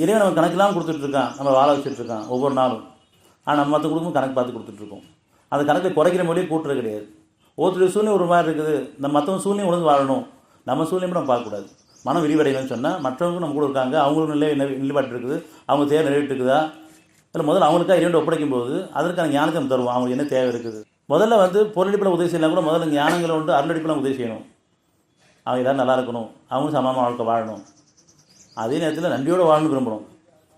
இறைவன் நம்ம கணக்கெல்லாம் கொடுத்துட்ருக்கான், நம்ம வாழ வச்சுட்ருக்கான் ஒவ்வொரு நாளும். ஆனால் நம்ம மற்ற குடும்பம் கணக்கு பார்த்து கொடுத்துட்ருக்கோம். அந்த கணக்கை குறைக்கிற மொழியே கூட்டுறது கிடையாது. ஒவ்வொருத்தருடைய சூழ்நிலை ஒரு மாதிரி இருக்குது. நம்ம மற்றவங்க சூழ்நிலை ஒழுங்கு வாழணும், நம்ம சூழ்நிலை நம்ம பார்க்கக்கூடாது. மனம் விரிவடையணும்னு சொன்னால் மற்றவங்க நம்ம கூட இருக்காங்க, அவங்களும் நிலைப்பாட்டு இருக்குது, அவங்க தேவை நிறைவேற்றுக்குதா இல்லை முதல்ல அவங்களுக்காக இரண்டு ஒப்படைக்கும் போது அதற்கான ஞானத்தை நம்ம தருவோம். அவங்களுக்கு என்ன தேவை இருக்குது. முதல்ல பொருளடிப்பில் உதவி செய்யலாம் கூட முதல்ல ஞானங்களை அருளடிப்பில் உதவி செய்யணும். அவங்க எல்லோரும் நல்லா இருக்கணும், அவங்களும் சமமாக வாழ்க்கை வாழணும். அதே நேரத்தில் நன்றியோடு வாழணும் விரும்பணும்.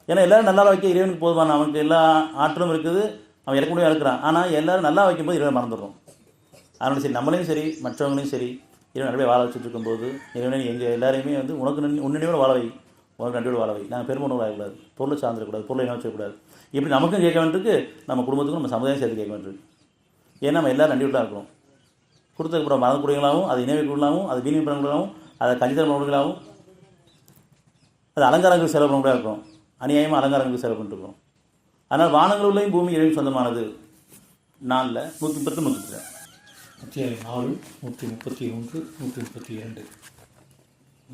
ஏன்னா எல்லோரும் நல்லா வைக்க இறைவனுக்கு போதுமான அவனுக்கு எல்லா ஆற்றலும் இருக்குது, அவன் இறக்க முடியும் இருக்கிறான். ஆனால் எல்லோரும் நல்லா வைக்கும்போது இறைவன் மறந்துடுறோம். அதனால சரி நம்மளையும் சரி மற்றவங்களையும் சரி இறைவன் நிறைய வாழ வச்சுட்டு இருக்கும்போது இறைவனை எங்கள் எல்லாரையுமே உனக்கு உன்னியோடு வாழ வை, உனக்கு நன்றியோடு வாழ வை. நாங்கள் பெருமனோடு வாழக்கூடாது, பொருளை சார்ந்துடக்கூடாது, பொருளை என்ன வச்சக்கூடாது. இப்படி நமக்கும் கேட்க வேண்டியிருக்கு, நம்ம குடும்பத்துக்கும் நம்ம சமுதாயம் சேர்த்து கேட்க வேண்டியிருக்கு. ஏன்னா நம்ம எல்லோரும் நன்றியோடு இருக்கிறோம். கொடுத்ததுக்கப்புறம் மறந்துக்கூடியவங்களாகவும் அதை இணைவைக்குள்ளாகவும் அதை வீண் பண்ணவங்களாகவும் அதை கஞ்சிதரம் பண்ணவங்களாகவும் அது அலங்காரங்களுக்கு செலவு பண்ண இருக்கிறோம். அநியாயமாக அலங்காரங்களுக்கு செலவு பண்ணிட்டுருக்கோம். அதனால் வானங்கள் உள்ளேயும் பூமி இறைவன் சொந்தமானது. 4 130 132 அத்தியாயம் 4 131 132.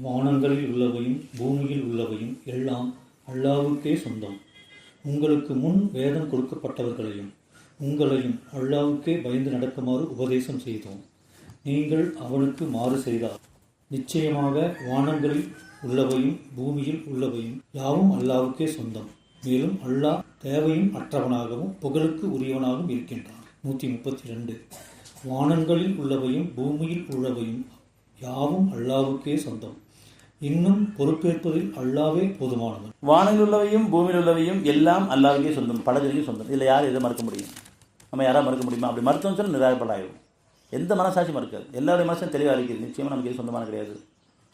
வானங்களில் உள்ளவையும் பூமியில் உள்ளவையும் எல்லாம் அல்லாஹ்வுக்கே சொந்தம். உங்களுக்கு முன் வேதம் கொடுக்கப்பட்டவர்களையும் உங்களையும் அல்லாஹ்வுக்கே பயந்து நடக்குமாறு உபதேசம் செய்தோம். நீங்கள் அவனுக்கு மாறு செய்தார். நிச்சயமாக வானங்களில் உள்ளவையும் பூமியில் உள்ளவையும் யாவும் அல்லாஹ்வுக்கே சொந்தம். மேலும் அல்லாஹ் தேவையும் அற்றவனாகவும் புகழுக்கு உரியவனாகவும் இருக்கின்றான். 132. வானங்களில் உள்ளவையும் பூமியில் உள்ளவையும் யாவும் அல்லாஹ்வுக்கே சொந்தம். இன்னும் பொறுப்பேற்பதில் அல்லாஹ்வே போதுமானவன். வானங்களில் உள்ளவையும் பூமியில் உள்ளவையும் எல்லாம் அல்லாஹ்வுக்கே சொந்தம், படகுக்கு சொந்தம். இதில் யார் எதை மறுக்க முடியும்? நம்ம யாராவது மறுக்க முடியுமா? அப்படி மறுத்தோம்னு சொன்னால் நிராகப்படாயிடும். எந்த மனசாட்சி மறுக்காது. எல்லாருடைய மனசும் தெளிவாக இருக்குது. நிச்சயமாக நமக்கு எது சொந்தமான கிடையாது.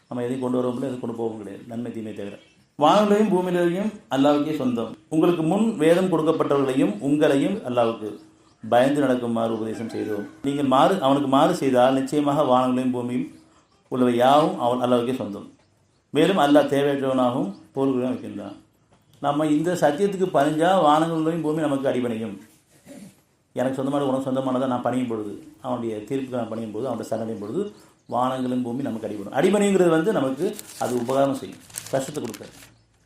நம்ம எதையும் கொண்டு வரவும் எதுவும் கொண்டு போகவும் கிடையாது, நன்மை தீமை தவிர. வானங்களையும் பூமியிலையும் அல்லாஹ்வுக்கே சொந்தம். உங்களுக்கு முன் வேதம் கொடுக்கப்பட்டவர்களையும் உங்களையும் அல்லாஹ்வுக்கு பயந்து நடக்குமாறு உபதேசம் செய்தோம். நீங்கள் அவனுக்கு மாறு செய்தால் நிச்சயமாக வானங்களையும் பூமியும் உள்ளவை யாவும் அவன் அல்லாஹ்வுக்கே சொந்தம். மேலும் அல்லாஹ் தேவையற்றவனாகவும் பொருள்களையும் வைக்கின்றான். நம்ம இந்த சத்தியத்துக்கு பணிஞ்சால் வானங்களையும் பூமி நமக்கு அடிபணியும். எனக்கு சொந்தமான உனக்கு சொந்தமானதை நான் பணியும் பொழுது, அவனுடைய தீர்ப்புக்கு நான் பணியும் போது, அவனுடைய சரணடையும் பொழுது வானங்களும் பூமி நமக்கு அடிபடும். அடிபணிங்கிறது நமக்கு அது உபகாரம் செய்யும், கஷ்டத்தை கொடுக்காது.